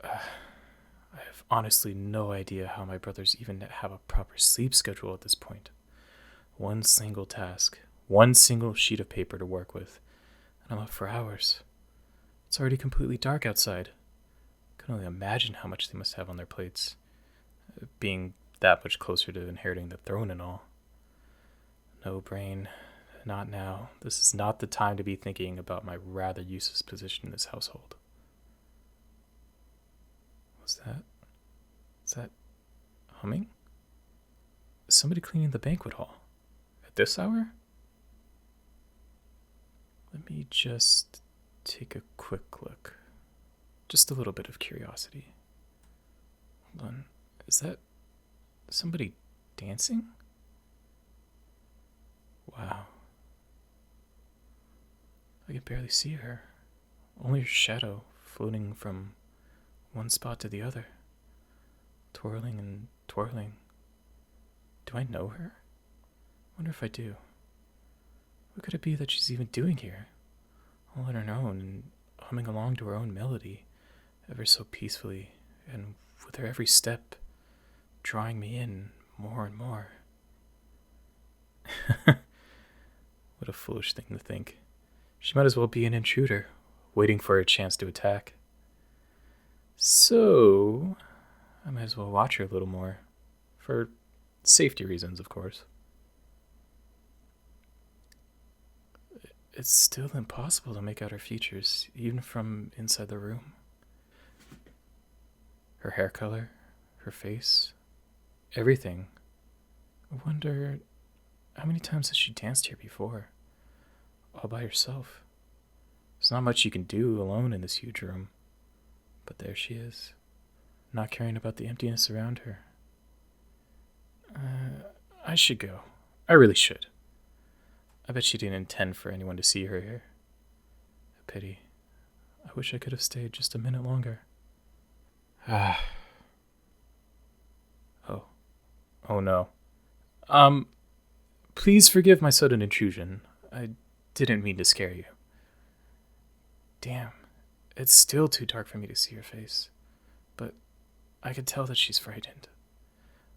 I have honestly no idea how my brothers even have a proper sleep schedule at this point. One single task, one single sheet of paper to work with, and I'm up for hours. It's already completely dark outside. I can only imagine how much they must have on their plates, being that much closer to inheriting the throne and all. No, Brain, not now. This is not the time to be thinking about my rather useless position in this household. What's that? Is that humming? Is somebody cleaning the banquet hall? At this hour? Let me just take a quick look. Just a little bit of curiosity. Hold on. Is that somebody dancing? Wow. I can barely see her. Only her shadow floating from one spot to the other. Twirling and twirling. Do I know her? Wonder if I do. What could it be that she's even doing here? All on her own and humming along to her own melody, ever so peacefully, and with her every step drawing me in more and more. What a foolish thing to think. She might as well be an intruder, waiting for a chance to attack. So, I might as well watch her a little more. For safety reasons, of course. It's still impossible to make out her features, even from inside the room. Her hair color, her face, everything. I wonder how many times has she danced here before? All by herself. There's not much you can do alone in this huge room. But there she is, not caring about the emptiness around her. I should go. I really should. I bet she didn't intend for anyone to see her here. A pity. I wish I could have stayed just a minute longer. Ah. Oh no. Please forgive my sudden intrusion. I didn't mean to scare you. Damn, it's still too dark for me to see her face, but I could tell that she's frightened,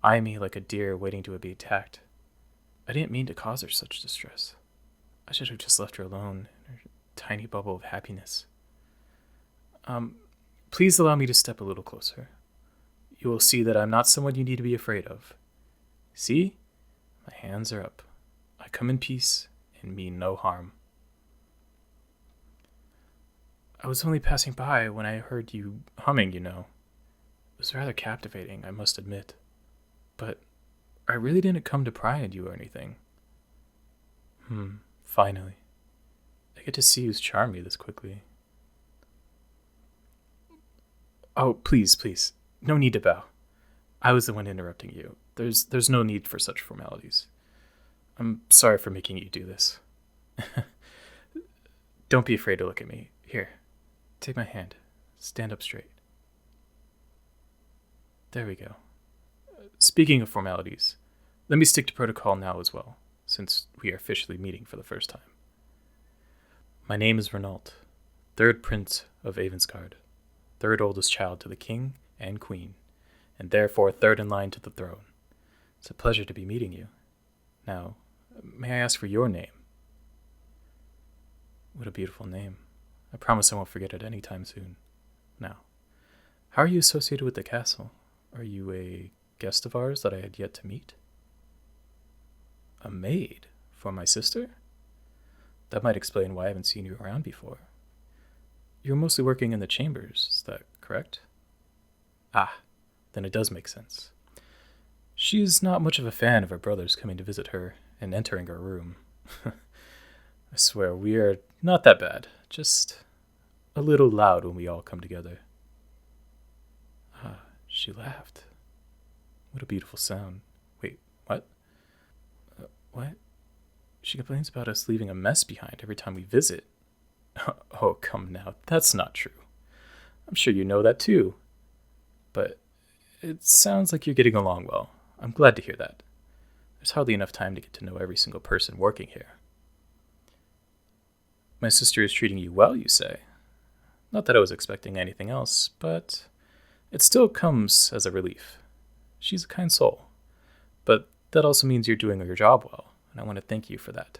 eyeing me like a deer waiting to be attacked. I didn't mean to cause her such distress. I should have just left her alone in her tiny bubble of happiness. Please allow me to step a little closer. You will see that I'm not someone you need to be afraid of. See? My hands are up. I come in peace and mean no harm. I was only passing by when I heard you humming, you know. It was rather captivating, I must admit. But I really didn't come to pry at you or anything. Finally. I get to see who's charmed me this quickly. Oh, please. No need to bow. I was the one interrupting you. There's no need for such formalities. I'm sorry for making you do this. Don't be afraid to look at me. Here, take my hand. Stand up straight. There we go. Speaking of formalities, let me stick to protocol now as well, since we are officially meeting for the first time. My name is Renault, third prince of Avensgard, third oldest child to the king and queen, and therefore third in line to the throne. It's a pleasure to be meeting you. Now, may I ask for your name? What a beautiful name. I promise I won't forget it any time soon. Now, how are you associated with the castle? Are you a guest of ours that I had yet to meet? A maid? For my sister? That might explain why I haven't seen you around before. You're mostly working in the chambers, is that correct? Ah, then it does make sense. She is not much of a fan of her brothers coming to visit her and entering her room. I swear, we are not that bad, just a little loud when we all come together. Ah, she laughed. What a beautiful sound. Wait, what? What? She complains about us leaving a mess behind every time we visit. Oh, come now, that's not true. I'm sure you know that too. But it sounds like you're getting along well. I'm glad to hear that. There's hardly enough time to get to know every single person working here. My sister is treating you well, you say? Not that I was expecting anything else, but It still comes as a relief. She's a kind soul. But that also means you're doing your job well, and I want to thank you for that.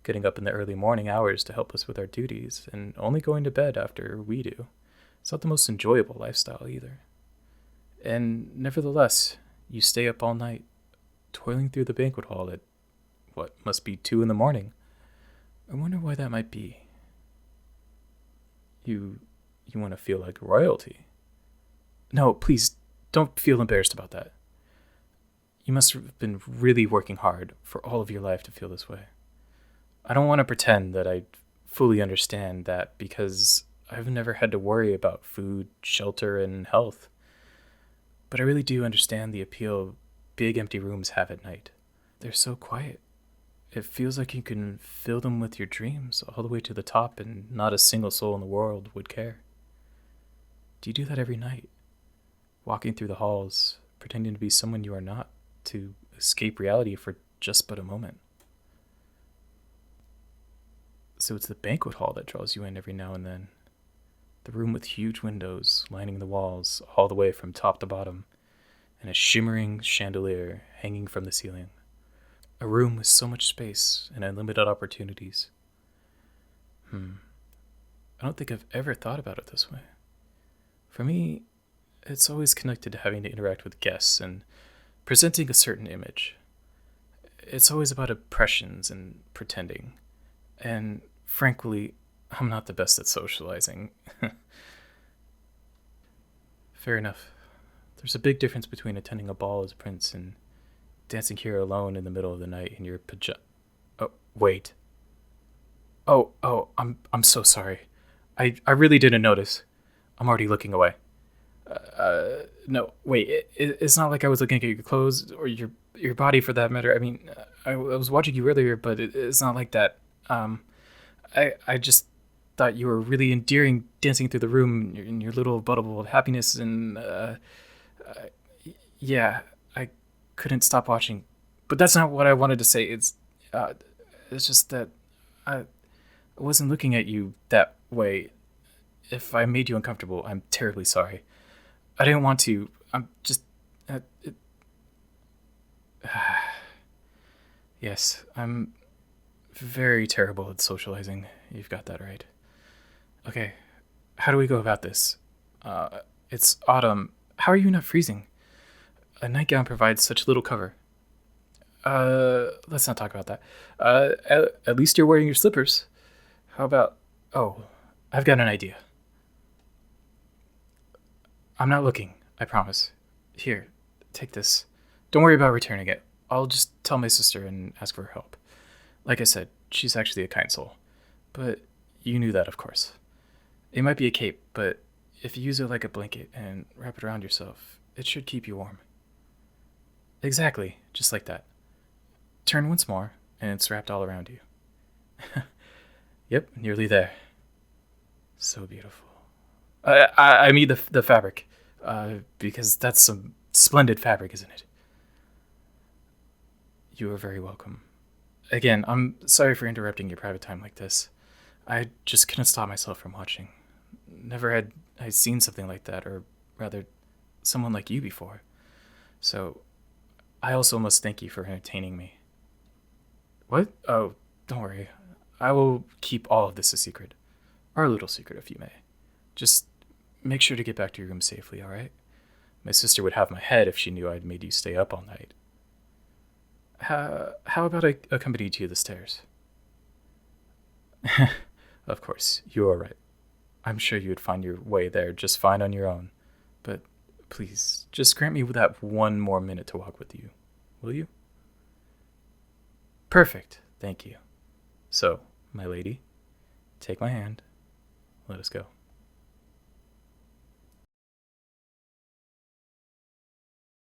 Getting up in the early morning hours to help us with our duties, and only going to bed after we do. It's not the most enjoyable lifestyle either. And nevertheless, you stay up all night, toiling through the banquet hall at, what, must be 2 in the morning. I wonder why that might be. You want to feel like royalty. No, please, don't feel embarrassed about that. You must have been really working hard for all of your life to feel this way. I don't want to pretend that I fully understand that because I've never had to worry about food, shelter, and health. But I really do understand the appeal big empty rooms have at night. They're so quiet. It feels like you can fill them with your dreams all the way to the top and not a single soul in the world would care. Do you do that every night? Walking through the halls, pretending to be someone you are not, to escape reality for just but a moment. So it's the banquet hall that draws you in every now and then. The room with huge windows lining the walls all the way from top to bottom, and a shimmering chandelier hanging from the ceiling. A room with so much space and unlimited opportunities. I don't think I've ever thought about it this way. For me, it's always connected to having to interact with guests and presenting a certain image. It's always about impressions and pretending. And frankly, I'm not the best at socializing. Fair enough. There's a big difference between attending a ball as a prince and dancing here alone in the middle of the night in your Oh, wait. I'm so sorry. I really didn't notice. I'm already looking away. No, wait. It's not like I was looking at your clothes or your body for that matter. I mean, I was watching you earlier, but it's not like that. I just thought you were really endearing dancing through the room in your little bubble of happiness, and yeah, I couldn't stop watching. But that's not what I wanted to say. It's just that I wasn't looking at you that way. If I made you uncomfortable, I'm terribly sorry. I didn't want to. I'm just... Yes, I'm very terrible at socializing. You've got that right. Okay, how do we go about this? It's autumn. How are you not freezing? A nightgown provides such little cover. Let's not talk about that. At least you're wearing your slippers. How about... Oh, I've got an idea. I'm not looking, I promise. Here, take this. Don't worry about returning it. I'll just tell my sister and ask for her help. Like I said, she's actually a kind soul. But you knew that, of course. It might be a cape, but if you use it like a blanket and wrap it around yourself, it should keep you warm. Exactly, just like that. Turn once more, and it's wrapped all around you. Yep, nearly there. So beautiful. I mean the fabric, because that's some splendid fabric, isn't it? You are very welcome. Again, I'm sorry for interrupting your private time like this. I just couldn't stop myself from watching. Never had I seen something like that, or rather, someone like you before. So, I also must thank you for entertaining me. What? Oh, don't worry. I will keep all of this a secret. Our little secret, if you may. Just make sure to get back to your room safely, alright? My sister would have my head if she knew I'd made you stay up all night. How about I accompany you to the stairs? Of course, you are right. I'm sure you would find your way there just fine on your own. But please, just grant me that one more minute to walk with you. Will you? Perfect, thank you. So, my lady, take my hand. Let us go.